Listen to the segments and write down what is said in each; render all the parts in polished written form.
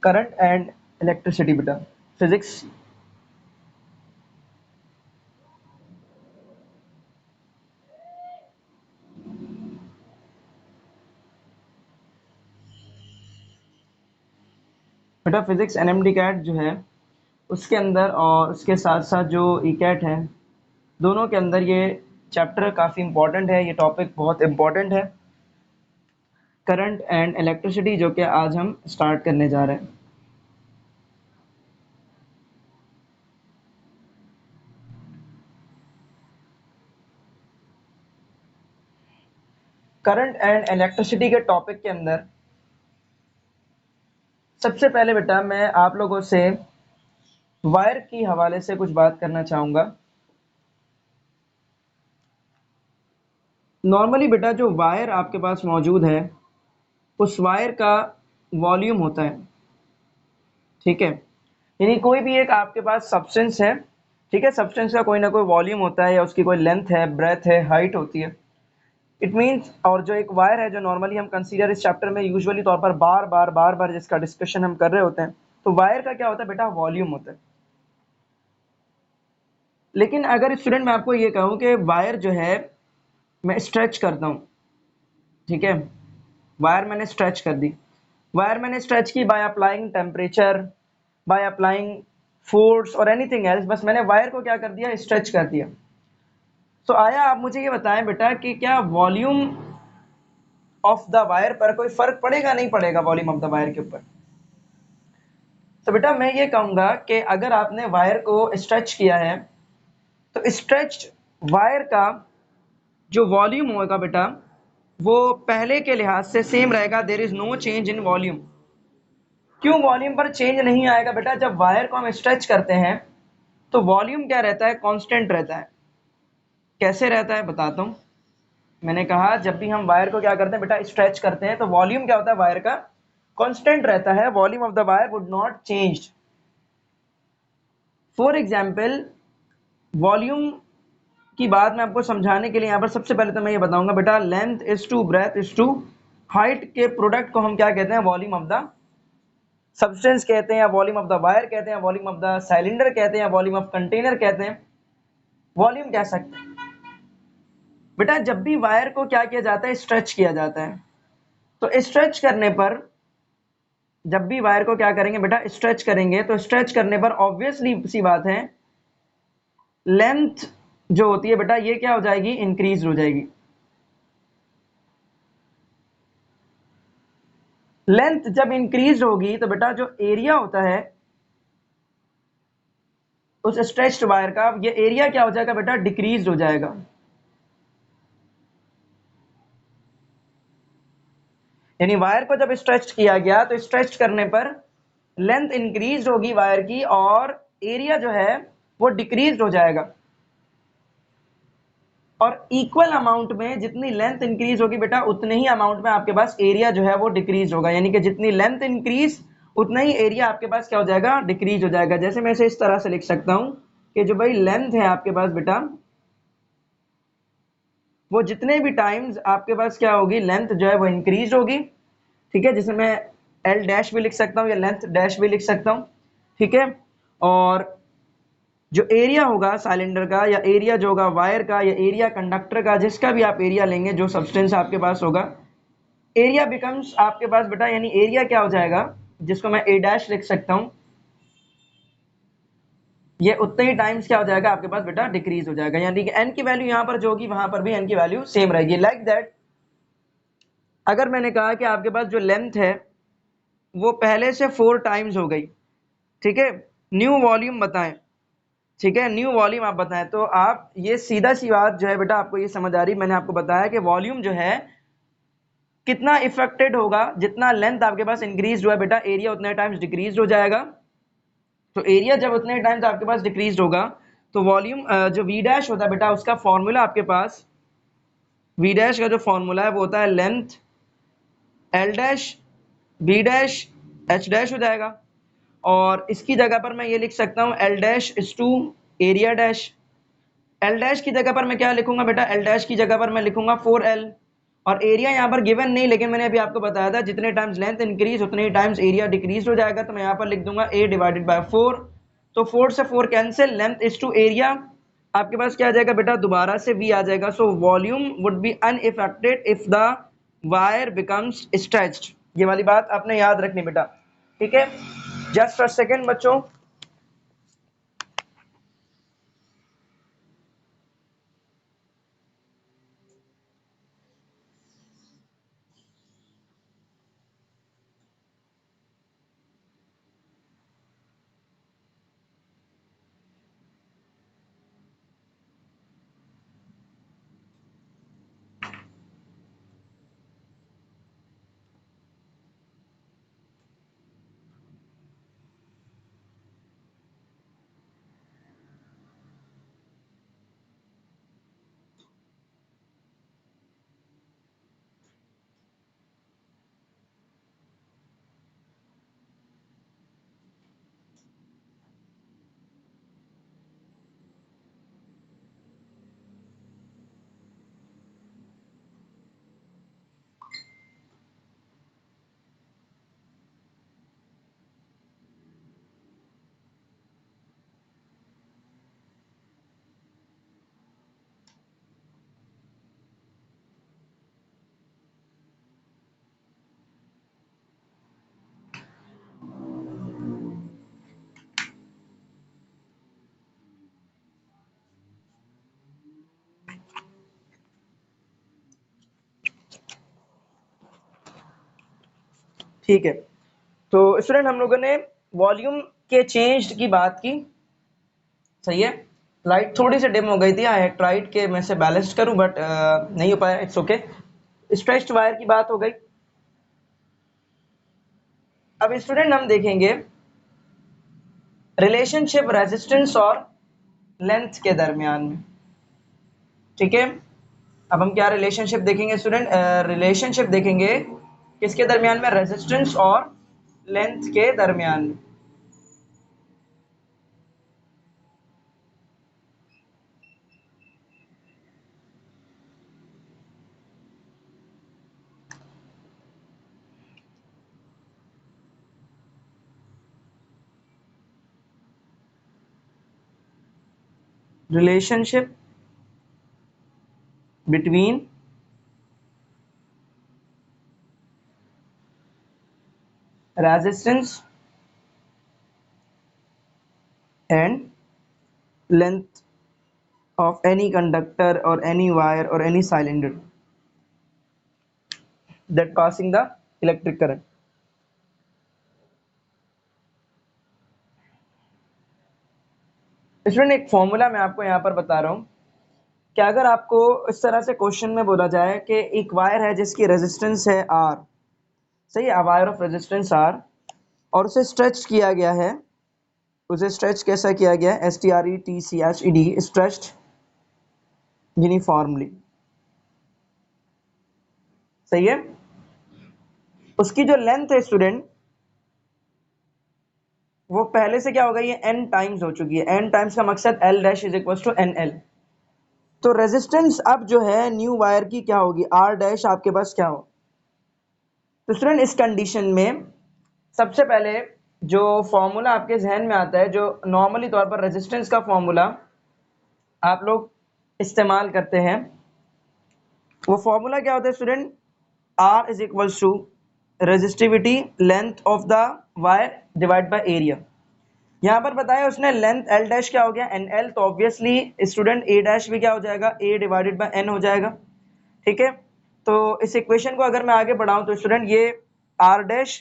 Current and electricity बेटा, physics. बेटा physics NMD cat जो है उसके अंदर और उसके साथ साथ जो ई कैट है, दोनों के अंदर ये चैप्टर काफ़ी इंपॉर्टेंट है, ये टॉपिक बहुत इंपॉर्टेंट है, करंट एंड इलेक्ट्रिसिटी, जो कि आज हम स्टार्ट करने जा रहे हैं। करंट एंड इलेक्ट्रिसिटी के टॉपिक के अंदर सबसे पहले बेटा मैं आप लोगों से वायर की हवाले से कुछ बात करना चाहूँगा। नॉर्मली बेटा जो वायर आपके पास मौजूद है उस वायर का वॉल्यूम होता है, ठीक है। यानी कोई भी एक आपके पास सब्सटेंस है, ठीक है, सब्सटेंस का कोई ना कोई वॉल्यूम होता है या उसकी कोई लेंथ है, ब्रेथ है, हाइट होती है। इट मीन्स, और जो एक वायर है जो नॉर्मली हम कंसीडर इस चैप्टर में यूजुअली तौर पर बार बार जिसका डिस्कशन हम कर रहे होते हैं, तो वायर का क्या होता है बेटा, वॉल्यूम होता है। लेकिन अगर स्टूडेंट मैं आपको ये कहूँ कि वायर जो है मैं स्ट्रेच करता हूँ, ठीक है, वायर मैंने स्ट्रेच कर दी, वायर मैंने स्ट्रेच की by applying temperature, by applying force और एनीथिंग एल्स, बस मैंने वायर को क्या कर दिया, स्ट्रेच कर दिया। तो आया आप मुझे ये बताएं बेटा कि क्या वॉल्यूम ऑफ द वायर पर कोई फर्क पड़ेगा, नहीं पड़ेगा वॉल्यूम ऑफ द वायर के ऊपर? तो बेटा मैं ये कहूंगा कि अगर आपने वायर को स्ट्रेच किया है तो स्ट्रेच्ड वायर का जो वॉल्यूम होगा बेटा वो पहले के लिहाज से सेम रहेगा, there is no change in volume. क्यों वॉल्यूम पर चेंज नहीं आएगा बेटा? जब वायर को हम स्ट्रेच करते हैं तो वॉल्यूम क्या रहता है, कांस्टेंट रहता है। कैसे रहता है बताता हूं। मैंने कहा जब भी हम वायर को क्या करते हैं बेटा, स्ट्रेच करते हैं, तो वॉल्यूम क्या होता है वायर का, कांस्टेंट रहता है, volume of the wire would not change. For example volume की बात मैं आपको समझाने के लिए यहाँ पर सबसे पहले तो मैं ये बताऊंगा बेटा, length is to breadth is to height के प्रोडक्ट को हम क्या कहते हैं, वॉल्यूम ऑफ द सब्सटेंस कहते हैं, या वॉल्यूम ऑफ द वायर कहते हैं, वॉल्यूम ऑफ द सिलेंडर कहते हैं, वॉल्यूम ऑफ कंटेनर कहते हैं, वॉल्यूम कह सकते हैं। बेटा जब भी वायर को क्या किया जाता है, स्ट्रेच किया जाता है, तो स्ट्रेच करने पर, जब भी वायर को क्या करेंगे बेटा, स्ट्रेच करेंगे, तो स्ट्रेच करने पर ऑब्वियसली सी बात है लेंथ जो होती है बेटा ये क्या हो जाएगी, इंक्रीज हो जाएगी। लेंथ जब इंक्रीज होगी तो बेटा जो एरिया होता है उस स्ट्रेच्ड वायर का, ये एरिया क्या हो जाएगा बेटा, डिक्रीज हो जाएगा। यानी वायर को जब स्ट्रेच किया गया तो स्ट्रेच करने पर लेंथ इंक्रीज होगी वायर की और एरिया जो है वो डिक्रीज हो जाएगा। और इक्वल अमाउंट में जितनी लेंथ इंक्रीज होगी बेटा उतने ही अमाउंट में आपके पास एरिया जो है वो डिक्रीज होगा। यानी कि जितनी लेंथ इंक्रीज उतना ही एरिया आपके पास क्या हो जाएगा, डिक्रीज हो जाएगा। जैसे मैं इसे इस तरह से लिख सकता हूं कि जो भाई लेंथ है आपके पास बेटा, वो जितने भी टाइम्स आपके पास क्या होगी, लेंथ जो है वो इंक्रीज होगी, ठीक है, जिसे मैं एल डैश भी लिख सकता हूँ या लेंथ डैश भी लिख सकता हूँ, ठीक है। और जो एरिया होगा सिलेंडर का, या एरिया जो होगा वायर का, या एरिया कंडक्टर का, जिसका भी आप एरिया लेंगे, जो सब्सटेंस आपके पास होगा, एरिया बिकम्स आपके पास बेटा, यानी एरिया क्या हो जाएगा, जिसको मैं ए डैश लिख सकता हूँ, ये उतने ही टाइम्स क्या हो जाएगा आपके पास बेटा, डिक्रीज हो जाएगा। यानी कि एन की वैल्यू यहां पर जो होगी वहां पर भी एन की वैल्यू सेम रहेगी। लाइक दैट अगर मैंने कहा कि आपके पास जो लेंथ है वो पहले से 4 टाइम्स हो गई, ठीक है, न्यू वॉल्यूम बताएं, ठीक है, न्यू वॉल्यूम आप बताएं, तो आप ये सीधा सी बात जो है बेटा आपको ये समझ आ रही, मैंने आपको बताया कि वॉल्यूम जो है कितना इफेक्टेड होगा, जितना लेंथ आपके पास इंक्रीज हुआ है बेटा एरिया उतने टाइम्स डिक्रीज हो जाएगा। तो एरिया जब उतने टाइम्स आपके पास डिक्रीज होगा तो वॉल्यूम जो वी डैश होता है बेटा उसका फॉर्मूला आपके पास, वी डैश का जो फॉर्मूला है वो होता है length L dash B dash H dash हो जाएगा। और इसकी जगह पर मैं ये लिख सकता हूँ L dash is to area dash. L dash की जगह पर मैं क्या लिखूंगा बेटा, एल डैश की जगह पर मैं लिखूंगा 4L, और एरिया यहाँ पर गिवन नहीं, लेकिन मैंने अभी आपको बताया था जितने टाइम्स लेंथ इंक्रीज उतने ही टाइम्स एरिया डिक्रीज हो जाएगा, तो मैं यहाँ पर लिख दूंगा a डिवाइडेड बाय 4। तो 4 से 4 cancel, length is to area, आपके पास क्या आ जाएगा बेटा, दोबारा से v आ जाएगा। So volume would be unaffected if the wire becomes stretched. ये वाली बात आपने याद रखनी बेटा, ठीक है। जस्ट फॉर सेकेंड बच्चों, ठीक है। तो स्टूडेंट हम लोगों ने वॉल्यूम के चेंज की बात की, सही है। लाइट थोड़ी सी डिम हो गई थी, आई ट्राइड के मैं से बैलेंस करूं बट नहीं हो पाया, इट्स ओके। स्ट्रेच्ड वायर की बात हो गई। अब स्टूडेंट हम देखेंगे रिलेशनशिप रेजिस्टेंस और लेंथ के दरमियान में, ठीक है। अब हम क्या रिलेशनशिप देखेंगे स्टूडेंट, रिलेशनशिप देखेंगे किसके दरमियान में, रेजिस्टेंस और लेंथ के दरमियान में। Relationship between resistance and length of any conductor or any wire or any cylinder that passing the electric current। Student एक फॉर्मूला मैं आपको यहाँ पर बता रहा हूँ कि अगर आपको इस तरह से क्वेश्चन में बोला जाए कि एक वायर है जिसकी रेजिस्टेंस है R, सही है, वायर ऑफ रेजिस्टेंस R, और उसे स्ट्रेच किया गया है, उसे स्ट्रेच कैसा किया गया है, STRETCHED, स्ट्रेच्ड यूनिफॉर्मली, सही है। उसकी जो लेंथ है स्टूडेंट वो पहले से क्या हो गई है, n टाइम्स हो चुकी है। n टाइम्स का मकसद L dash is equal to NL। तो रेजिस्टेंस अब जो है न्यू वायर की क्या होगी, R डैश आपके पास क्या हो। तो स्टूडेंट इस कंडीशन में सबसे पहले जो फॉर्मूला आपके जहन में आता है, जो नॉर्मली तौर पर रेजिस्टेंस का फॉर्मूला आप लोग इस्तेमाल करते हैं, वो फॉर्मूला क्या होता है student, R is equal to resistivity length of the wire divide by area. यहाँ पर बताया उसने लेंथ L डैश क्या हो गया, NL, तो ऑब्वियसली स्टूडेंट A डैश भी क्या हो जाएगा, A डिवाइडेड बाय N हो जाएगा, ठीक है। तो इस इक्वेशन को अगर मैं आगे बढ़ाऊं तो स्टूडेंट ये R डैश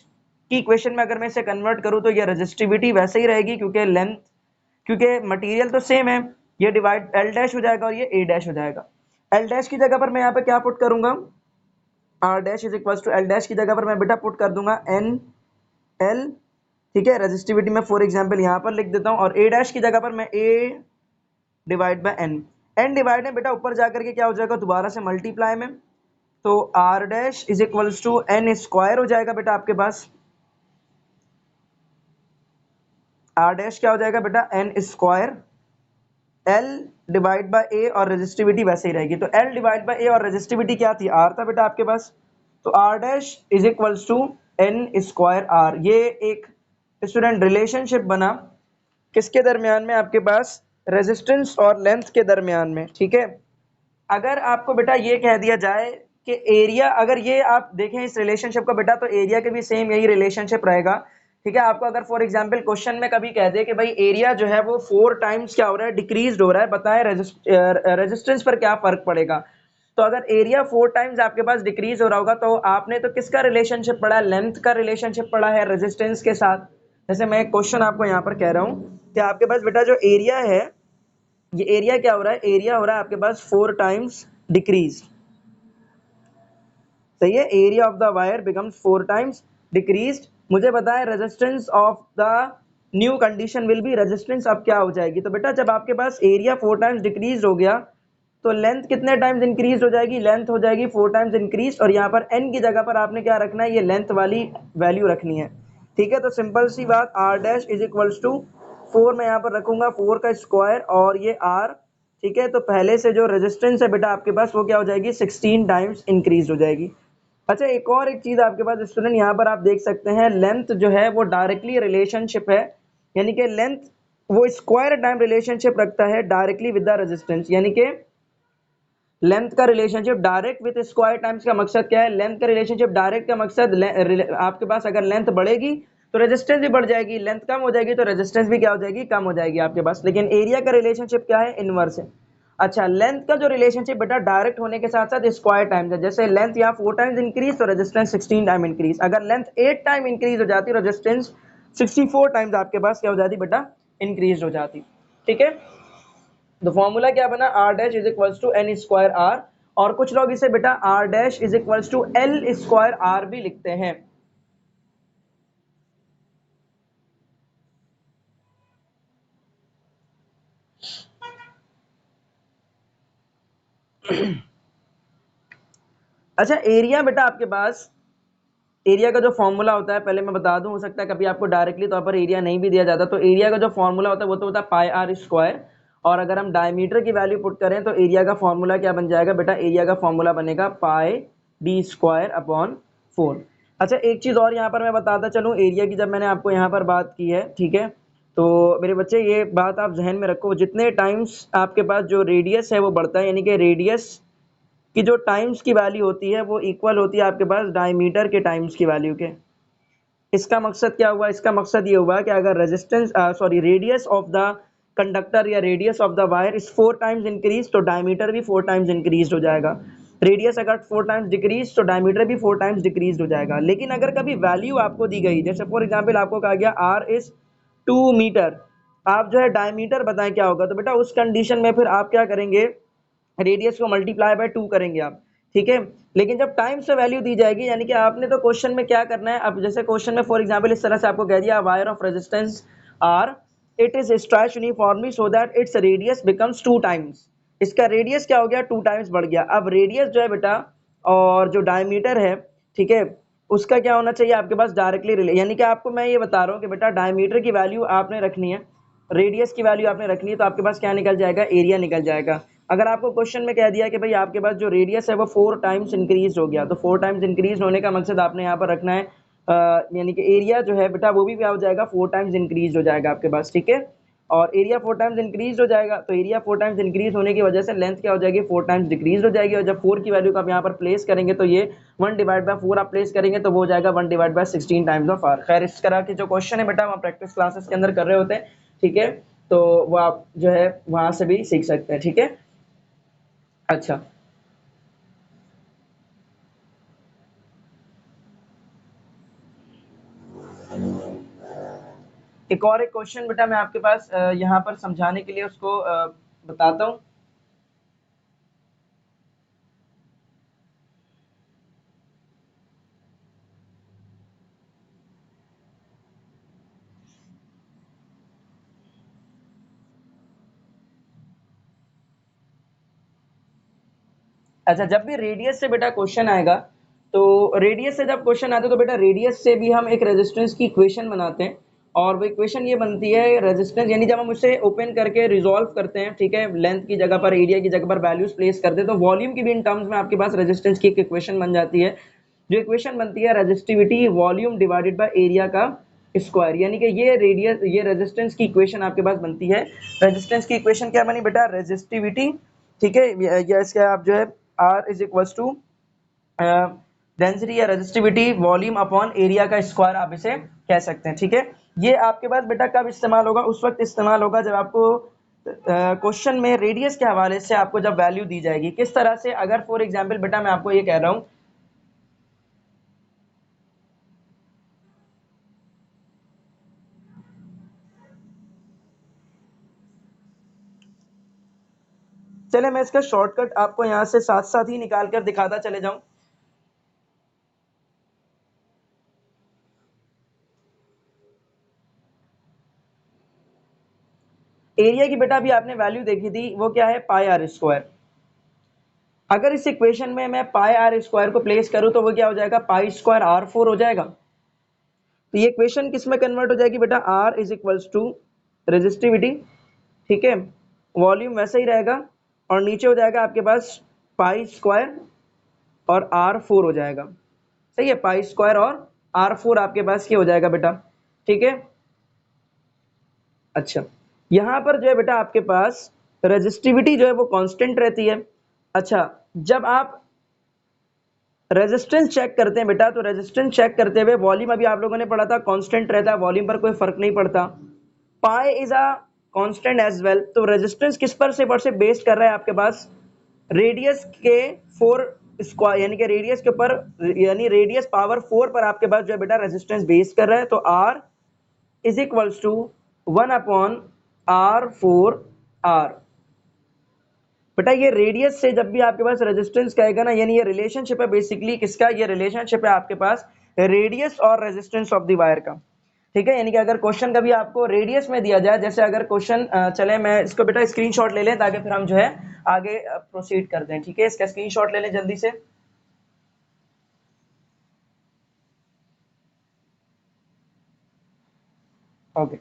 की इक्वेशन में अगर मैं इसे कन्वर्ट करूं तो ये रेजिस्टिविटी वैसे ही रहेगी, क्योंकि लेंथ, क्योंकि मटेरियल तो सेम है, ये डिवाइड L डैश हो जाएगा और ये A डैश हो जाएगा। L डैश की जगह पर मैं यहाँ पे क्या पुट करूंगा, R dash is equal to L dash की जगह पर मैं बेटा पुट कर दूंगा NL, ठीक है। रेजिस्टिविटी में फॉर एग्जांपल यहाँ पर लिख देता हूँ, और A डैश की जगह पर मैं A divide by N divide में बेटा ऊपर जाकर के क्या हो जाएगा, दोबारा से मल्टीप्लाई में, तो R dash is equals to N square हो जाएगा बेटा आपके पास। R डैश क्या हो जाएगा बेटा, N square L divide by A और रेजिस्टिविटी वैसे ही रहेगी। तो एल डिवाइड बाय ए और रेजिस्टिविटी क्या थी, आर था बेटा आपके पास। तो R dash is equals to N square R. ये एक स्टूडेंट रिलेशनशिप बना किसके दरमियान में, आपके पास रेजिस्टेंस और लेंथ के दरमियान में, ठीक है। अगर आपको बेटा ये कह दिया जाए कि एरिया, अगर ये आप देखें इस रिलेशनशिप को बेटा, तो एरिया के भी सेम यही रिलेशनशिप रहेगा, ठीक है। आपको अगर फॉर एग्जांपल क्वेश्चन में कभी कह दे कि भाई एरिया जो है वो 4 टाइम्स क्या हो रहा है, डिक्रीज हो रहा है, बताएं रेजिस्टेंस पर क्या फर्क पड़ेगा। तो अगर एरिया 4 टाइम्स आपके पास डिक्रीज हो रहा होगा, तो आपने तो किसका रिलेशनशिप पढ़ा है, लेंथ का रिलेशनशिप पढ़ा है रेजिस्टेंस के साथ। जैसे मैं एक क्वेश्चन आपको यहाँ पर कह रहा हूँ कि आपके पास बेटा जो एरिया है, ये एरिया क्या हो रहा है, एरिया हो रहा है आपके पास 4 टाइम्स डिक्रीज, सही है। Area of the wire becomes 4 times decreased. मुझे बताएं resistance of the new condition will be, resistance अब क्या हो जाएगी। तो बेटा जब आपके पास एरिया 4 टाइम्स डिक्रीज हो गया, तो लेंथ कितने टाइम्स इंक्रीज हो जाएगी, लेंथ हो जाएगी 4 टाइम्स इंक्रीज, और यहाँ पर n की जगह पर आपने क्या रखना है, ये लेंथ वाली वैल्यू रखनी है, ठीक है। तो सिंपल सी बात, r dash is equals to 4 मैं यहाँ पर रखूंगा 4 का स्क्वायर और ये r, ठीक है। तो पहले से जो रेजिस्टेंस है बेटा आपके पास वो क्या हो जाएगी, 16 टाइम्स इंक्रीज हो जाएगी। अच्छा एक और एक चीज आपके पास स्टूडेंट यहाँ पर आप देख सकते हैं, लेंथ जो है वो डायरेक्टली रिलेशनशिप है, यानी कि लेंथ वो स्क्वायर टाइम रिलेशनशिप रखता है डायरेक्टली विद द रेजिस्टेंस, यानी कि लेंथ का relationship direct with square times का मकसद क्या है, लेंथ का रिलेशनशिप डायरेक्ट का मकसद आपके पास अगर लेंथ बढ़ेगी तो रेजिस्टेंस भी बढ़ जाएगी, लेंथ कम हो जाएगी तो रेजिस्टेंस भी क्या हो जाएगी, कम हो जाएगी आपके पास। लेकिन एरिया का रिलेशनशिप क्या है, इनवर्स है। अच्छा लेंथ का जो रिलेशनशिप बेटा डायरेक्ट होने के साथ साथ स्क्वायर टाइम्स है, जैसे लेंथ यहाँ 4 टाइम्स इंक्रीज तो रेजिस्टेंस 16 टाइम इंक्रीज, अगर लेंथ 8 टाइम इंक्रीज हो जाती रेजिस्टेंस 64 टाइम्स आपके पास क्या हो जाती बेटा, इंक्रीज हो जाती, ठीक है। तो फॉर्मूला क्या बना, R dash is equals to N square R, और कुछ लोग इसे बेटा R dash is equals to L square R भी लिखते हैं। अच्छा एरिया बेटा आपके पास, एरिया का जो फॉर्मूला होता है पहले मैं बता दूं, हो सकता है कभी आपको डायरेक्टली तौर पर एरिया नहीं भी दिया जाता, तो एरिया का जो फॉर्मूला होता है वो तो होता है पाई आर स्क्वायर, और अगर हम डायमीटर की वैल्यू पुट करें तो एरिया का फॉर्मूला क्या बन जाएगा बेटा, एरिया का फॉर्मूला बनेगा पाई डी स्क्वायर अपॉन 4। अच्छा एक चीज और यहाँ पर मैं बताता चलूँ, एरिया की जब मैंने आपको यहाँ पर बात की है, ठीक है, तो मेरे बच्चे ये बात आप जहन में रखो, जितने टाइम्स आपके पास जो रेडियस है वो बढ़ता है, यानी कि रेडियस की जो टाइम्स की वैल्यू होती है वो इक्वल होती है आपके पास डायमीटर के टाइम्स की वैल्यू के। इसका मकसद क्या हुआ, इसका मकसद ये हुआ कि अगर resistance sorry radius of the conductor या radius of the wire is 4 times increase, तो डायमीटर भी 4 टाइम्स इंक्रीज हो जाएगा। रेडियस अगर 4 टाइम्स डिक्रीज तो डायमीटर भी 4 टाइम्स डिक्रीज हो जाएगा। लेकिन अगर कभी वैल्यू आपको दी गई, जैसे फॉर एग्जाम्पल आपको कहा गया आर इज 2 मीटर, आप जो है डायमीटर बताएं क्या होगा, तो बेटा उस कंडीशन में फिर आप क्या करेंगे, रेडियस को मल्टीप्लाई बाय 2 करेंगे आप, ठीक है। लेकिन जब टाइम से वैल्यू दी जाएगी, यानी कि आपने तो क्वेश्चन में क्या करना है, अब जैसे क्वेश्चन में फॉर एग्जांपल इस तरह से आपको कह दिया wire of resistance R, it is stretched uniformly so that its radius becomes 2 times, इसका रेडियस क्या हो गया, 2 टाइम्स बढ़ गया। अब रेडियस जो है बेटा और जो डायमीटर है, ठीक है, उसका क्या होना चाहिए आपके पास डायरेक्टली रिले, यानी कि आपको मैं ये बता रहा हूँ कि बेटा डायमीटर की वैल्यू आपने रखनी है, रेडियस की वैल्यू आपने रखनी है, तो आपके पास क्या निकल जाएगा, एरिया निकल जाएगा। अगर आपको क्वेश्चन में कह दिया कि भाई आपके पास जो रेडियस है वो 4 टाइम्स इंक्रीज हो गया, तो 4 टाइम्स इंक्रीज होने का मकसद आपने यहाँ पर रखना है यानी कि एरिया जो है बेटा वो भी क्या हो जाएगा, 4 टाइम्स इंक्रीज हो जाएगा आपके पास, ठीक है। और एरिया 4 टाइम्स इंक्रीज हो जाएगा, तो एरिया 4 टाइम्स इंक्रीज होने की वजह से लेंथ क्या हो जाएगी, 4 टाइम्स डिक्रीज हो जाएगी, और जब 4 की वैल्यू को आप यहाँ पर प्लेस करेंगे तो ये 1 डिवाइड बाय 4 आप प्लेस करेंगे तो वो हो जाएगा 1 divide by 16 times of R. खैर इस तरह के जो क्वेश्चन है बेटा वहाँ प्रैक्टिस क्लासेस के अंदर कर रहे होते हैं, ठीक है, तो वो आप जो है वहां से भी सीख सकते हैं, ठीक है। अच्छा एक और एक क्वेश्चन बेटा मैं आपके पास यहाँ पर समझाने के लिए उसको बताता हूँ। अच्छा जब भी रेडियस से बेटा क्वेश्चन आएगा, तो रेडियस से जब क्वेश्चन आता है तो बेटा रेडियस से भी हम एक रेजिस्टेंस की इक्वेशन बनाते हैं, और वो इक्वेशन ये बनती है रेजिस्टेंस, यानी जब हम उसे ओपन करके रिजॉल्व करते हैं, ठीक है, लेंथ की जगह पर, एरिया की जगह पर वैल्यूज प्लेस करते हैं, तो वॉल्यूम की भी इन टर्म्स में आपके पास रेजिस्टेंस की एक इक्वेशन बन जाती है, जो इक्वेशन बनती है resistivity volume divided by area का स्क्वायर, यानी कि ये रेडियस, ये रेजिस्टेंस की इक्वेशन आपके पास बनती है। रेजिस्टेंस की इक्वेशन क्या बनी बेटा? रेजिस्टिविटी, ठीक है, या इसका आप जो है R is equals to density या रेजिस्टिविटी वॉल्यूम अपॉन एरिया का स्क्वायर आप इसे कह सकते हैं, ठीक है। ये आपके पास बेटा कब इस्तेमाल होगा? उस वक्त इस्तेमाल होगा जब आपको क्वेश्चन में रेडियस के हवाले से आपको जब वैल्यू दी जाएगी। किस तरह से? अगर फॉर एग्जांपल बेटा मैं आपको ये कह रहा हूं, चले मैं इसका शॉर्टकट आपको यहां से साथ साथ ही निकाल कर दिखाता चले जाऊं। एरिया की बेटा अभी आपने वैल्यू देखी थी, वो क्या है? पाई आर स्क्वायर। अगर इस इक्वेशन में मैं पाई आर स्क्वायर को प्लेस करूं तो वो क्या हो जाएगा? पाई स्क्वायर आर फोर हो जाएगा। तो ये इक्वेशन किस में कन्वर्ट हो जाएगी बेटा? R is equals to resistivity, ठीक है, वॉल्यूम वैसे ही रहेगा, और नीचे हो जाएगा आपके पास पाई स्क्वायर और आर फोर हो जाएगा। सही है, पाई स्क्वायर और आर फोर आपके पास क्या हो जाएगा बेटा? ठीक है। अच्छा, यहां पर जो है बेटा आपके पास रेजिस्टिविटी जो है वो कांस्टेंट रहती है। अच्छा, जब आप रेजिस्टेंस चेक करते हैं बेटा, तो रेजिस्टेंस चेक करते हुए वॉल्यूम अभी आप लोगों ने पढ़ा था कांस्टेंट रहता है, वॉल्यूम पर कोई फर्क नहीं पड़ता। Pi is a constant as well. तो रेजिस्टेंस किस पर से बेस्ड कर रहा है आपके पास? रेडियस के फोर स्क्वायर, यानी कि रेडियस के ऊपर, यानी रेडियस पावर फोर पर आपके पास जो है बेटा रेजिस्टेंस बेस कर रहा है। तो R is equals to one upon R four R. बेटा ये रेडियस से जब भी आपके पास रेजिस्टेंस कहेगा ना, यानी ये रिलेशनशिप है बेसिकली किसका? ये रिलेशनशिप है आपके पास रेडियस और रेजिस्टेंस ऑफ द वायर का, ठीक है। यानी कि अगर क्वेश्चन कभी आपको रेडियस में दिया जाए, जैसे अगर क्वेश्चन चले मैं इसको बेटा स्क्रीनशॉट ले लें ताकि फिर हम जो है आगे प्रोसीड कर दें, ठीक है। इसका स्क्रीनशॉट ले लें जल्दी से। ओके,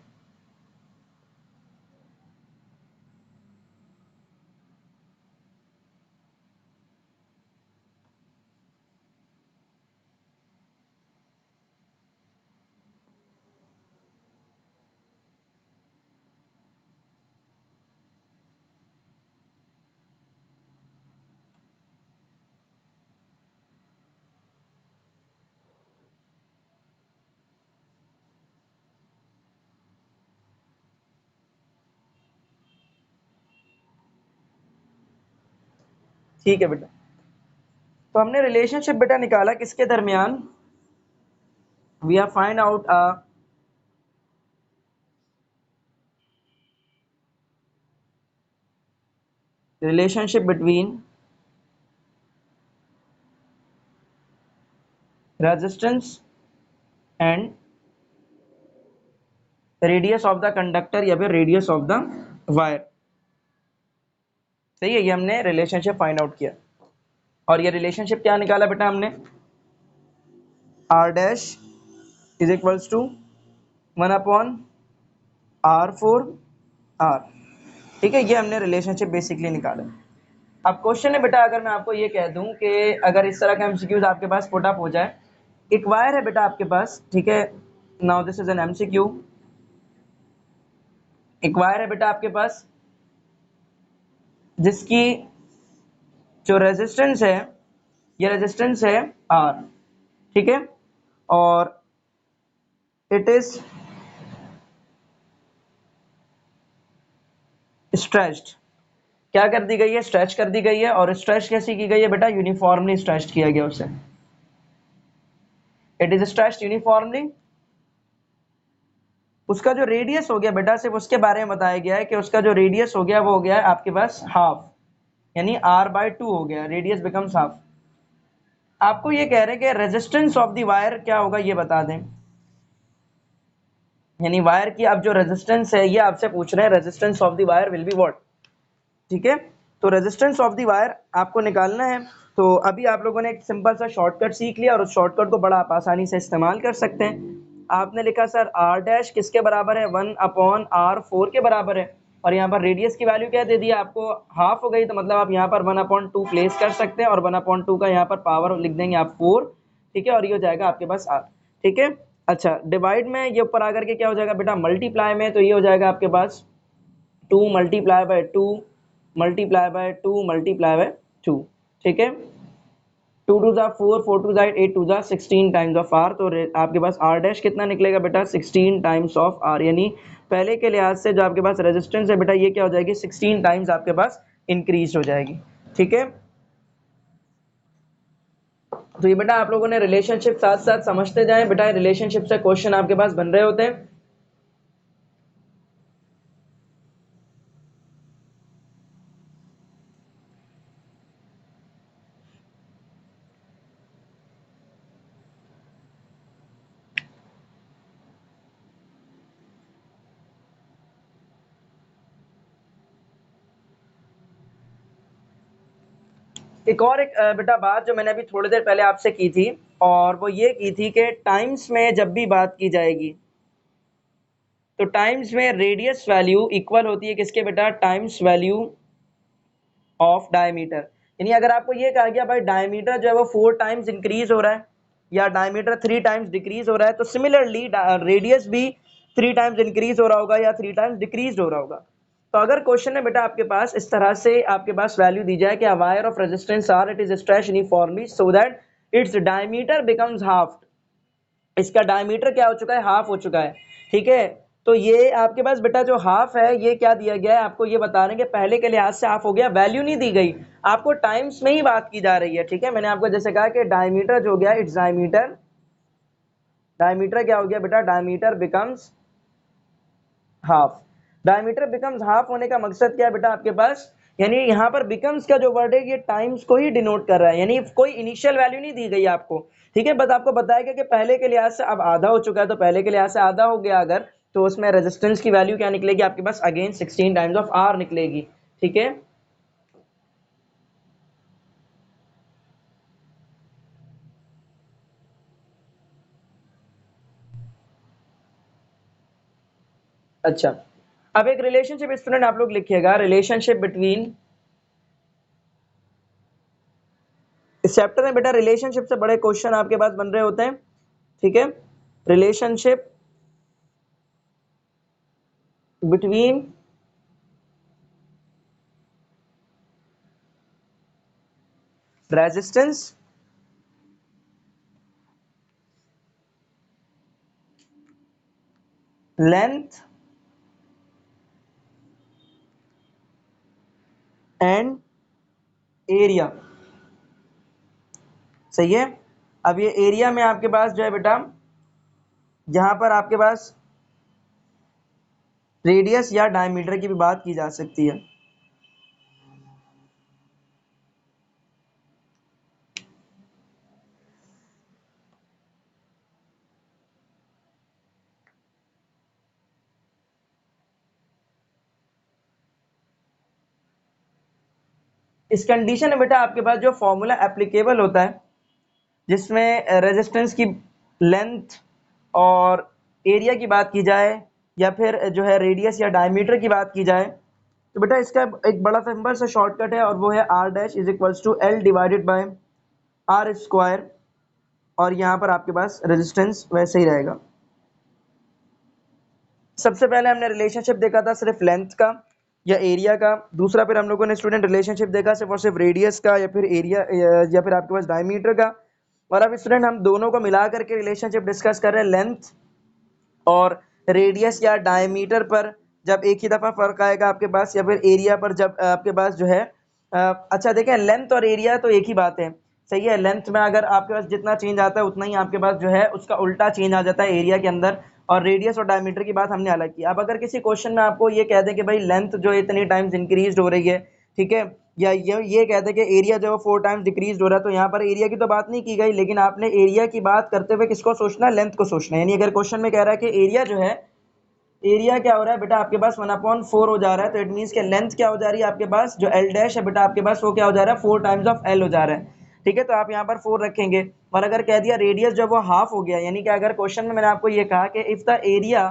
ठीक है बेटा। तो हमने रिलेशनशिप बेटा निकाला किसके दरमियान? We are find out a relationship between resistance and radius of the conductor या फिर radius of the wire। सही है, ये हमने रिलेशनशिप फाइंड आउट किया। और ये रिलेशनशिप क्या निकाला बेटा हमने? R dash is equals to one upon R four R, ठीक है। ये हमने रिलेशनशिप बेसिकली निकाला। अब क्वेश्चन है बेटा, अगर मैं आपको ये कह दूं कि अगर इस तरह का एमसीक्यूज आपके पास पुट अप हो जाए, एक वायर है बेटा आपके पास, ठीक है, now this is an MCQ. एक वायर है बेटा आपके पास जिसकी जो रेजिस्टेंस है, ये रेजिस्टेंस है आर, ठीक है, और इट इज स्ट्रेच्ड। क्या कर दी गई है? स्ट्रेच कर दी गई है। और स्ट्रेच कैसी की गई है बेटा? यूनिफॉर्मली स्ट्रेच किया गया उसे। It is stretched uniformly. उसका जो रेडियस हो गया बेटा, सिर्फ उसके बारे में बताया गया है कि उसका जो रेडियस हो गया वो हो गया है आपके पास हाफ, यानी आर बाय टू हो गया, रेडियस बिकम्स हाफ। आपको ये कह रहे हैं कि रेजिस्टेंस ऑफ द वायर क्या होगा, ये बता दें। यानी वायर की अब जो रेजिस्टेंस है, ये आपसे पूछ रहे हैं resistance of the wire will be what, ठीक है। तो रेजिस्टेंस ऑफ द वायर आपको निकालना है। तो अभी आप लोगों ने एक सिंपल सा शॉर्टकट सीख लिया और उस शॉर्टकट को बड़ा आप आसानी से इस्तेमाल कर सकते हैं। आपने लिखा सर आर डैश किसके बराबर है, 1/r4 के बराबर है, और यहाँ पर रेडियस की वैल्यू क्या दे दी आपको, हाफ हो गई, तो मतलब आप यहाँ पर 1/2 प्लेस कर सकते हैं और 1/2 का यहाँ पर पावर लिख देंगे आप 4, ठीक है, और ये हो जाएगा आपके पास r, ठीक है। अच्छा डिवाइड में ये ऊपर आकर के क्या हो जाएगा बेटा, मल्टीप्लाई में, तो ये हो जाएगा आपके पास 2 multiply by 2 multiply by 2 multiply by 2, ठीक है। 2 टू ज़ा 4, 4 टू ज़ा 8, 8 टू ज़ा 16 टाइम्स ऑफ आर, तो आपके पास आर डैश कितना निकलेगा बेटा, 16 टाइम्स ऑफ आर, यानी पहले के लिहाज से जो आपके पास रेजिस्टेंस है बेटा ये क्या हो जाएगी, 16 टाइम्स आपके पास इंक्रीज हो जाएगी, ठीक है। तो ये बेटा आप लोगों ने रिलेशनशिप साथ साथ समझते जाएं बेटा, रिलेशनशिप से क्वेश्चन आपके पास बन रहे होते हैं। एक बेटा बात जो मैंने अभी थोड़ी देर पहले आपसे की थी, और वो ये की थी कि टाइम्स में जब भी बात की जाएगी तो टाइम्स में रेडियस वैल्यू इक्वल होती है किसके बेटा, टाइम्स वैल्यू ऑफ डायमीटर। यानी अगर आपको ये कहा गया भाई डायमीटर जो है वो 4 टाइम्स इंक्रीज हो रहा है या डायमीटर 3 टाइम्स डिक्रीज हो रहा है, तो सिमिलरली रेडियस भी 3 टाइम्स इंक्रीज हो रहा होगा या 3 टाइम्स डिक्रीज हो रहा होगा। तो अगर क्वेश्चन है बेटा आपके पास इस तरह से आपके पास वैल्यू दी जाए कि a wire of resistance R it is stretched uniformly so that its diameter becomes half, इसका डायमीटर क्या हो चुका है, हाफ हो चुका है, ठीक है। तो ये आपके पास बेटा जो हाफ है ये क्या दिया गया है, आपको ये बता रहे हैं कि पहले के लिहाज से हाफ हो गया, वैल्यू नहीं दी गई, आपको टाइम्स में ही बात की जा रही है, ठीक है। मैंने आपको जैसे कहा कि डायमीटर जो हो गया इट्स डायमीटर, डायमीटर क्या हो गया बेटा, diameter becomes half. Diameter becomes half होने का मकसद क्या है बेटा आपके पास, यानी यहाँ पर बिकम्स का जो वर्ड है ये टाइम्स को ही डिनोट कर रहा है, यानी कोई इनिशियल वैल्यू नहीं दी गई आपको, ठीक है। बस आपको बताया गया कि पहले के लिहाज से अब आधा हो चुका है, तो पहले के लिहाज से आधा हो गया अगर, तो उसमें रेजिस्टेंस की वैल्यू क्या निकलेगी आपके पास, अगेन 16 टाइम्स ऑफ आर निकलेगी, ठीक है। अच्छा अब एक रिलेशनशिप स्टूडेंट आप लोग लिखिएगा, रिलेशनशिप बिटवीन, इस चैप्टर में बेटा रिलेशनशिप से बड़े क्वेश्चन आपके पास बन रहे होते हैं, ठीक है। Relationship between resistance length and area, सही है। अब ये एरिया में आपके पास जो है बेटा, जहां पर आपके पास रेडियस या डायमीटर की भी बात की जा सकती है। इस कंडीशन में बेटा आपके पास जो फॉर्मूला एप्लीकेबल होता है जिसमें रेजिस्टेंस की लेंथ और एरिया की बात की जाए या फिर जो है रेडियस या डायमीटर की बात की जाए, तो बेटा इसका एक बड़ा सिंपल सा शॉर्टकट है और वो है R dash is equals to L divided by R square, और यहाँ पर आपके पास रेजिस्टेंस वैसे ही रहेगा। सबसे पहले हमने रिलेशनशिप देखा था सिर्फ लेंथ का या एरिया का, दूसरा फिर हम लोगों ने स्टूडेंट रिलेशनशिप देखा सिर्फ और सिर्फ रेडियस का या फिर एरिया या फिर आपके पास डायमीटर का, और अब स्टूडेंट हम दोनों को मिला करके रिलेशनशिप डिस्कस कर रहे हैं लेंथ और रेडियस या डायमीटर पर जब एक ही दफा फर्क आएगा आपके पास, या फिर एरिया पर जब आपके पास जो है अच्छा देखें लेंथ और एरिया तो एक ही बात है, सही है। लेंथ में अगर आपके पास जितना चेंज आता है उतना ही आपके पास जो है उसका उल्टा चेंज आ जाता है एरिया के अंदर, और रेडियस और डायमीटर की बात हमने अलग की। अब अगर किसी क्वेश्चन में आपको ये कह दें कि भाई लेंथ जो इतनी टाइम्स इंक्रीज हो रही है, ठीक है, या ये कहते हैं कि एरिया जो है 4 टाइम्स डिक्रीज हो रहा है, तो यहाँ पर एरिया की तो बात नहीं की गई, लेकिन आपने एरिया की बात करते हुए किसको सोचना है, लेंथ को सोचना है। यानी अगर क्वेश्चन में कह रहा है कि एरिया जो है, एरिया क्या हो रहा है बेटा आपके पास 1/4 हो जा रहा है, तो इट मीन्स के लेंथ क्या हो जा रही है आपके पास, जो एल डैश है बेटा आपके पास वो क्या हो जा रहा है, 4 टाइम्स ऑफ एल हो जा रहा है। ठीक है, तो आप यहाँ पर 4 रखेंगे। और अगर कह दिया रेडियस जब वो हाफ हो गया, यानी कि अगर क्वेश्चन में मैंने आपको ये कहा कि if the area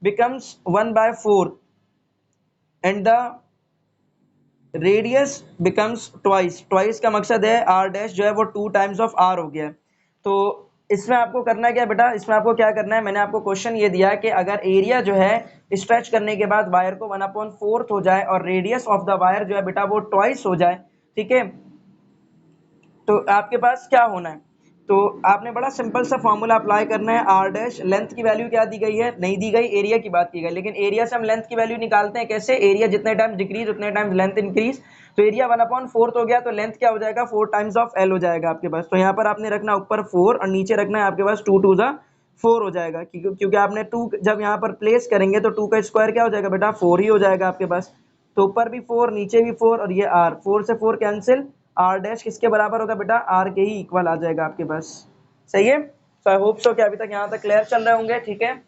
becomes 1/4 and the radius becomes twice का मकसद है आर डैश जो है वो 2 टाइम्स ऑफ आर हो गया है। तो इसमें आपको करना है क्या बेटा, इसमें आपको क्या करना है, मैंने आपको क्वेश्चन ये दिया है कि अगर एरिया जो है स्ट्रेच करने के बाद वायर को 1/4 हो जाए और रेडियस ऑफ द वायर जो है बेटा वो ट्वाइस हो जाए, ठीक है, तो आपके पास क्या होना है, तो आपने बड़ा सिंपल सा फॉर्मूला अप्लाई करना है। आर डैश लेंथ की वैल्यू क्या दी गई है, नहीं दी गई, एरिया की बात की गई, लेकिन एरिया से हम लेंथ की वैल्यू निकालते हैं कैसे, एरिया जितने टाइम डिक्रीज उतने टाइम लेंथ इंक्रीज। तो एरिया 1/4 हो गया तो लेंथ क्या हो जाएगा, 4 टाइम्स ऑफ एल हो जाएगा आपके पास। तो यहाँ पर आपने रखना ऊपर 4 और नीचे रखना है आपके पास 2 2 जा 4 हो जाएगा, क्योंकि आपने 2 जब यहाँ पर प्लेस करेंगे तो 2 का स्क्वायर क्या हो जाएगा बेटा, 4 ही हो जाएगा आपके पास। तो ऊपर भी 4 नीचे भी 4 और ये आर, 4 से 4 कैंसिल, आर डैश किसके बराबर होगा बेटा, आर के ही इक्वल आ जाएगा आपके पास। सही है, तो आई होप सो कि अभी तक यहाँ तक क्लियर चल रहे होंगे, ठीक है।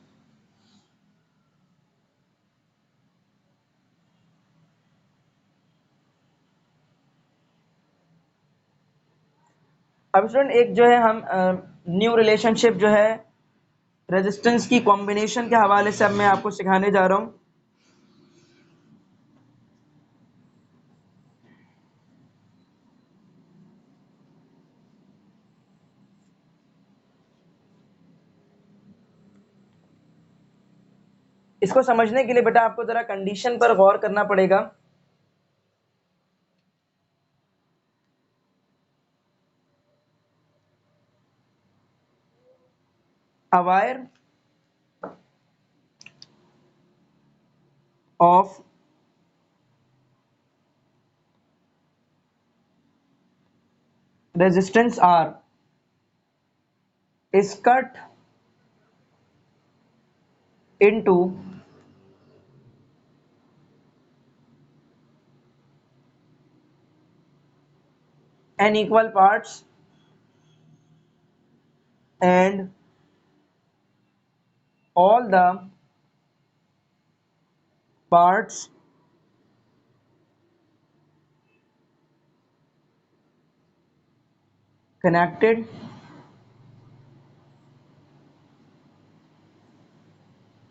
अब स्टूडेंट एक जो है हम न्यू रिलेशनशिप जो है रेजिस्टेंस की कॉम्बिनेशन के हवाले से अब मैं आपको सिखाने जा रहा हूँ। इसको समझने के लिए बेटा आपको जरा कंडीशन पर गौर करना पड़ेगा। A wire of resistance R is cut into n equal parts and all the parts connected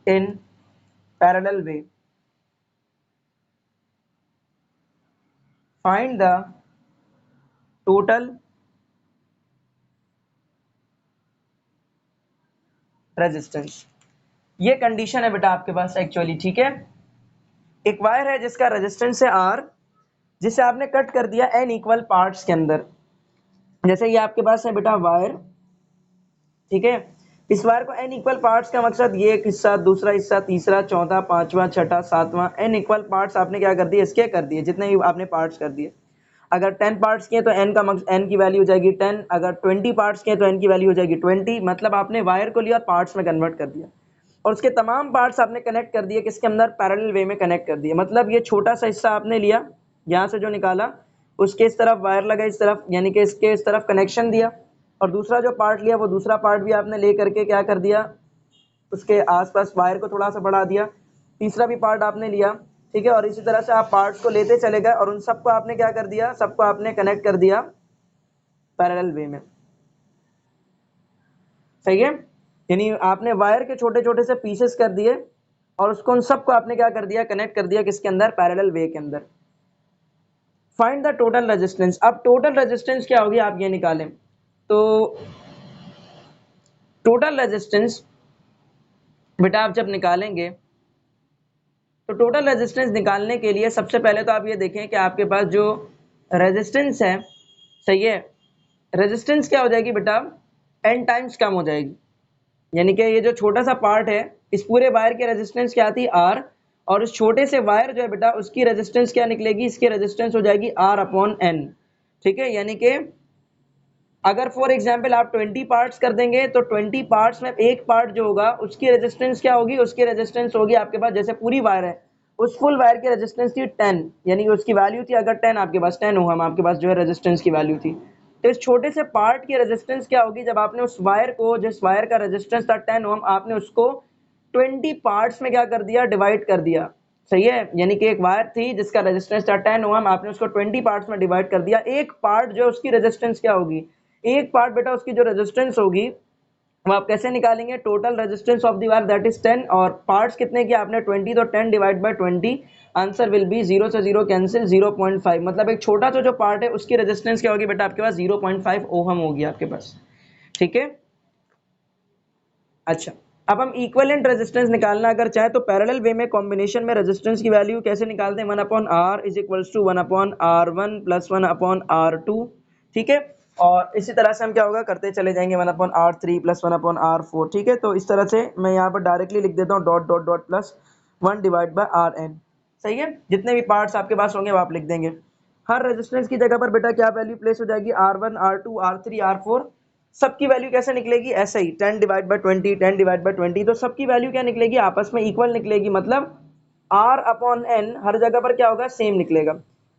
in parallel way. Find the total resistance। ये कंडीशन है बेटा आपके पास एक्चुअली, ठीक है। एक वायर है जिसका रेजिस्टेंस है आर, जिसे आपने कट कर दिया एन इक्वल पार्ट्स के अंदर। जैसे ये आपके पास है बेटा वायर, ठीक है, इस वायर को एन इक्वल पार्ट्स का मकसद ये एक हिस्सा, दूसरा हिस्सा, तीसरा, चौथा, पांचवा, छठा, सातवां, एन इक्वल पार्ट्स आपने क्या कर दिए, इसके कर दिए, जितने भी आपने पार्ट्स कर दिए। अगर 10 पार्ट्स किए तो एन का एन की वैल्यू हो जाएगी 10, अगर 20 पार्ट्स किए तो एन की वैल्यू हो जाएगी 20। मतलब आपने वायर को लिया और पार्ट्स में कन्वर्ट कर दिया और उसके तमाम पार्ट्स आपने कनेक्ट कर दिए किसके अंदर, पैरेलल वे में कनेक्ट कर दिए। मतलब ये छोटा सा हिस्सा आपने लिया, यहाँ से जो निकाला उसके इस तरफ वायर लगा, इस तरफ यानी कि इसके इस तरफ कनेक्शन दिया, और दूसरा जो पार्ट लिया वो दूसरा पार्ट भी आपने ले करके क्या कर दिया, उसके आसपास वायर को थोड़ा सा बढ़ा दिया, तीसरा भी पार्ट आपने लिया, ठीक है, और इसी तरह से आप पार्ट्स को लेते चले गए और उन सबको आपने क्या कर दिया, सबको आपने कनेक्ट कर दिया पैरेलल वे में। सही है, यानी आपने वायर के छोटे छोटे से पीसेस कर दिए और उसको उन सबको आपने क्या कर दिया, कनेक्ट कर दिया किसके अंदर, पैरेलल वे के अंदर। Find the total resistance. अब टोटल रेजिस्टेंस क्या होगी आप ये निकालें, तो टोटल रेजिस्टेंस बेटा आप जब निकालेंगे तो टोटल रेजिस्टेंस निकालने के लिए सबसे पहले तो आप ये देखें कि आपके पास जो रेजिस्टेंस है, सही है, रेजिस्टेंस क्या हो जाएगी बेटा, एन टाइम्स कम हो जाएगी। यानी कि ये जो छोटा सा पार्ट है इस पूरे वायर की रेजिस्टेंस क्या थी, आर, और इस छोटे से वायर जो है बेटा उसकी रेजिस्टेंस क्या निकलेगी, इसकी रेजिस्टेंस हो जाएगी आर अपॉन एन। ठीक है, यानी कि अगर फॉर एग्जाम्पल आप 20 पार्ट्स कर देंगे तो 20 पार्ट्स में एक पार्ट जो होगा उसकी रेजिस्टेंस क्या होगी, उसकी रेजिस्टेंस होगी आपके पास, जैसे पूरी वायर है उस फुल वायर की रेजिस्टेंस थी 10, यानी कि उसकी वैल्यू थी अगर 10, आपके पास 10 ओहम आपके पास जो है रेजिस्टेंस की वैल्यू थी। तो इस छोटे से पार्ट की रेजिस्टेंस क्या होगी, जब आपने उस वायर को, जिस वायर का रेजिस्टेंस था 10 ओहम, आपने उसको 20 पार्ट्स में क्या कर दिया, डिवाइड कर दिया। सही है, यानी कि एक वायर थी जिसका रेजिस्टेंस था 10 ओम, आपने उसको 20 पार्ट्स में डिवाइड कर दिया। एक पार्ट जो उसकी रेजिस्टेंस क्या होगी, एक पार्ट बेटा उसकी जो रेजिस्टेंस होगी वो आप कैसे निकालेंगे, total resistance of the wire that is 10 और पार्ट्स कितने किया आपने 20, तो 10 divide by 20, answer will be 0 से 0 कैंसिल 0.5, मतलब एक छोटा सा जो पार्ट है उसकी रेजिस्टेंस क्या होगी बेटा आपके पास 0.5 ओहम होगी आपके पास। ठीक है, अच्छा अब हम इक्विवेलेंट रेजिस्टेंस निकालना अगर चाहे तो पैरेलल वे में कॉम्बिनेशन में रेजिस्टेंस की वैल्यू कैसे निकालते हैं, 1/r is equals to 1/r1 plus 1/r2। ठीक है, और इसी तरह से हम क्या होगा करते चले जाएंगे 1/r3 प्लस 1/r4। ठीक है, तो इस तरह से मैं यहाँ पर डायरेक्टली लिख देता हूँ dot dot dot plus 1 divide by R N. सही है, जितने भी पार्ट्स आपके पास होंगे वो आप लिख देंगे। हर रेजिस्टेंस की जगह पर बेटा क्या वैल्यू प्लेस हो जाएगी, R1 R2 R3 R4, सबकी वैल्यू कैसे निकलेगी, ऐसे ही 10 डिवाइड बाय 20 10 डिवाइड बाय 20, तो सबकी वैल्यू क्या निकलेगी, आपस में इक्वल निकलेगी, मतलब R अपॉन N हर जगह पर क्या होगा, सेम निकलेगा।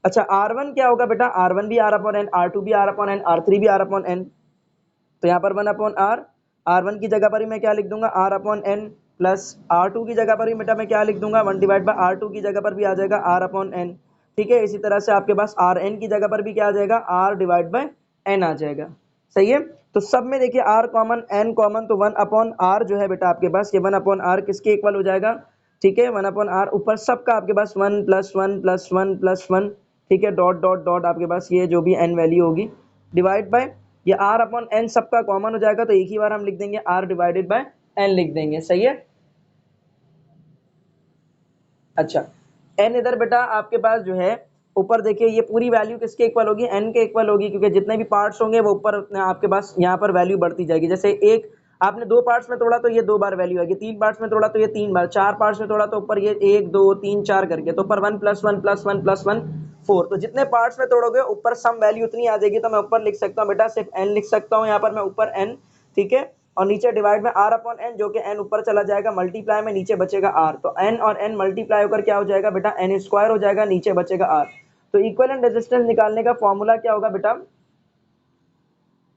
अच्छा R1 क्या होगा बेटा, R1 भी R अपॉन N, R2 भी R अपॉन N, R3 भी R अपॉन N, तो यहाँ पर 1 अपॉन R, R1 की जगह पर ही मैं क्या लिख दूंगा R upon N, plus R2 की जगह पर ही बेटा मैं क्या लिख दूंगा 1 डिवाइड बाय R2 की जगह पर भी आ जाएगा R अपॉन N। ठीक है, इसी तरह से आपके पास Rn की जगह पर भी क्या आ जाएगा, R डिवाइड बाय N आ जाएगा। सही है, तो सब में देखिए R कॉमन N कॉमन, तो 1 अपॉन R जो है बेटा आपके पास ये 1 अपॉन R किसके इक्वल हो जाएगा, ठीक है 1 अपॉन R, ऊपर सबका आपके पास 1 प्लस 1 प्लस 1 प्लस 1, ठीक है डॉट डॉट डॉट आपके पास ये जो भी N वैल्यू होगी डिवाइड बाय ये R अपॉन N सबका कॉमन हो जाएगा, तो एक ही बार हम लिख देंगे R डिवाइडेड बाय N लिख देंगे। सही है, अच्छा n इधर बेटा आपके पास जो है ऊपर देखिए ये पूरी वैल्यू किसके इक्वल होगी, n के इक्वल होगी, क्योंकि जितने भी पार्ट्स होंगे वो ऊपर उतने आपके पास यहाँ पर वैल्यू बढ़ती जाएगी। जैसे एक आपने दो पार्ट्स में तोड़ा तो ये दो बार वैल्यू आएगी, तीन पार्ट्स में तोड़ा तो ये तीन बार, चार पार्ट्स में तोड़ा तो ऊपर ये एक दो तीन चार करके, तो ऊपर 1 प्लस 1 प्लस 1 प्लस 1 4, तो जितने पार्ट्स में तोड़ोगे ऊपर सम वैल्यू उतनी आ जाएगी। तो मैं ऊपर लिख सकता हूँ बेटा सिर्फ n लिख सकता हूँ यहाँ पर मैं ऊपर n, ठीक है, और नीचे डिवाइड में R अपॉन N, जो कि N ऊपर चला जाएगा मल्टीप्लाई में नीचे बचेगा R, तो N और N मल्टीप्लाई होकर क्या हो जाएगा बेटा N स्क्वायर हो जाएगा, नीचे बचेगा R। तो इक्विवेलेंट रेजिस्टेंस निकालने का फॉर्मूला क्या होगा बेटा,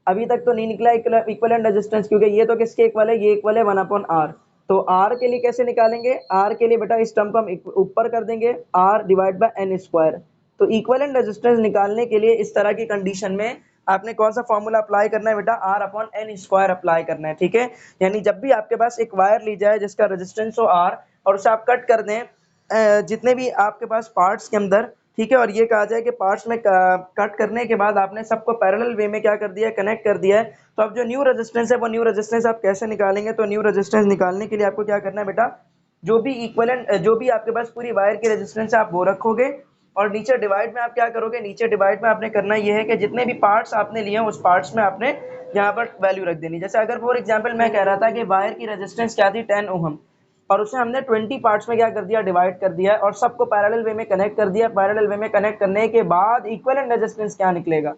अभी तक तो नहीं निकला इक्विवेलेंट रेजिस्टेंस, क्योंकि ये तो किसके इक्वल है, ये इक्वल है 1 अपॉन R। तो R के लिए कैसे निकालेंगे, R के लिए बेटा इस टर्म को हम ऊपर कर देंगे R divide by N square. तो इक्विवेलेंट रेजिस्टेंस निकालने के लिए इस तरह की कंडीशन में आपने कौन सा फॉर्मूला अप्लाई करना है बेटा, R upon N square apply करना है। ठीक है, यानी जब भी आपके पास एक वायर ली जाए जिसका रेजिस्टेंस हो R और उसे आप कट कर दें जितने भी आपके पास पार्ट्स के अंदर, ठीक है, और ये कहा जाए कि पार्ट्स में कट करने के बाद आपने सबको पैरेलल वे में क्या कर दिया है, कनेक्ट कर दिया है, तो अब जो न्यू रेजिस्टेंस है वो न्यू रेजिस्टेंस आप कैसे निकालेंगे, तो न्यू रेजिस्टेंस निकालने के लिए आपको क्या करना है बेटा, जो भी इक्विवेलेंट जो भी आपके पास पूरी वायर की रेजिस्टेंस है आप वो रखोगे, और नीचे डिवाइड में आप क्या करोगे, नीचे डिवाइड में आपने करना ये है कि जितने भी पार्ट्स आपने लिए हैं उस पार्ट्स में आपने यहाँ पर वैल्यू रख देनी। जैसे अगर फॉर एग्जाम्पल मैं कह रहा था कि वायर की रेजिस्टेंस क्या थी 10 ओहम, और उसे हमने 20 पार्ट्स में क्या कर दिया, डिवाइड कर दिया और सबको पैरेलल वे में कनेक्ट कर दिया। पैरेलल वे में कनेक्ट करने के बाद इक्विवेलेंट रेजिस्टेंस क्या निकलेगा,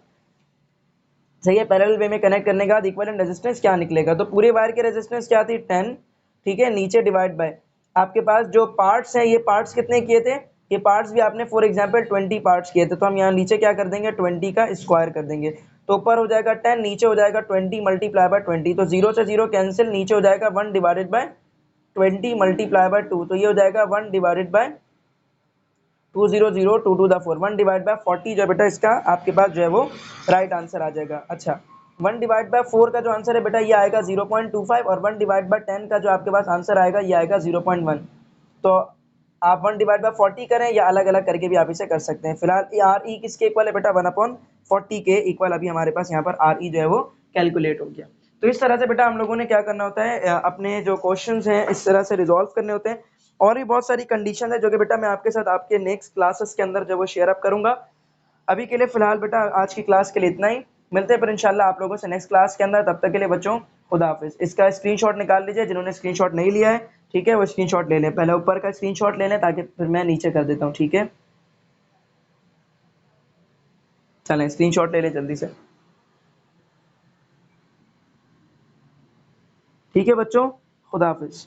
सही है, पैरेलल वे में कनेक्ट करने के बाद इक्विवेलेंट रेजिस्टेंस क्या निकलेगा, तो पूरे वायर की रेजिस्टेंस क्या थी 10, ठीक है, नीचे डिवाइड बाय आपके पास जो पार्ट्स हैं, ये पार्ट्स कितने किए थे, ये पार्ट्स भी आपने फॉर एग्जांपल 20 पार्ट्स किए थे, तो हम यहाँ नीचे क्या कर देंगे 20 का स्क्वायर कर देंगे, तो ऊपर हो जाएगा 10 नीचे हो जाएगा 20 मल्टीप्लाई बाय 20, तो 0 से 0 कैंसिल, नीचे हो जाएगा 1 डिवाइडेड बाय 20 मल्टीप्लाई बाय 2, तो ये हो जाएगा 1 divided by 200 2 to the 4, 1 divide by 40 जो बेटा इसका आपके पास जो है वो राइट आंसर आ जाएगा। अच्छा 1 डिवाइड बाय 4 का जो आंसर है बेटा ये आएगा 0.25, और 1 डिवाइड बाय 10 का जो आपके पास आंसर आएगा ये आएगा 0.1। तो आप 1 डिवाइड बाय 40 करें या अलग अलग करके भी आप इसे कर सकते हैं। फिलहाल आर ई किसके इक्वल है बेटा 1/40 के इक्वल अभी हमारे पास यहाँ पर आर ई जो है वो कैलकुलेट हो गया। तो इस तरह से बेटा हम लोगों ने क्या करना होता है, अपने जो क्वेश्चंस हैं इस तरह से रिजॉल्व करने होते हैं। और भी बहुत सारी कंडीशन है जो कि बेटा मैं आपके साथ आपके नेक्स्ट क्लासेस के अंदर जो वो शेयर अप करूंगा। अभी के लिए फिलहाल बेटा आज की क्लास के लिए इतना ही, मिलते हैं फिर इंशाल्लाह आप लोगों से नेक्स्ट क्लास के अंदर। तब तक के लिए बच्चों खुदा हाफिज। इसका स्क्रीनशॉट निकाल लीजिए, जिन्होंने स्क्रीनशॉट नहीं लिया है, ठीक है, वो स्क्रीनशॉट ले लें, पहले ऊपर का स्क्रीनशॉट ले लें ताकि फिर मैं नीचे कर देता हूँ। ठीक है, चलें स्क्रीनशॉट ले लें जल्दी से। ठीक है बच्चों, खुदा हाफिज।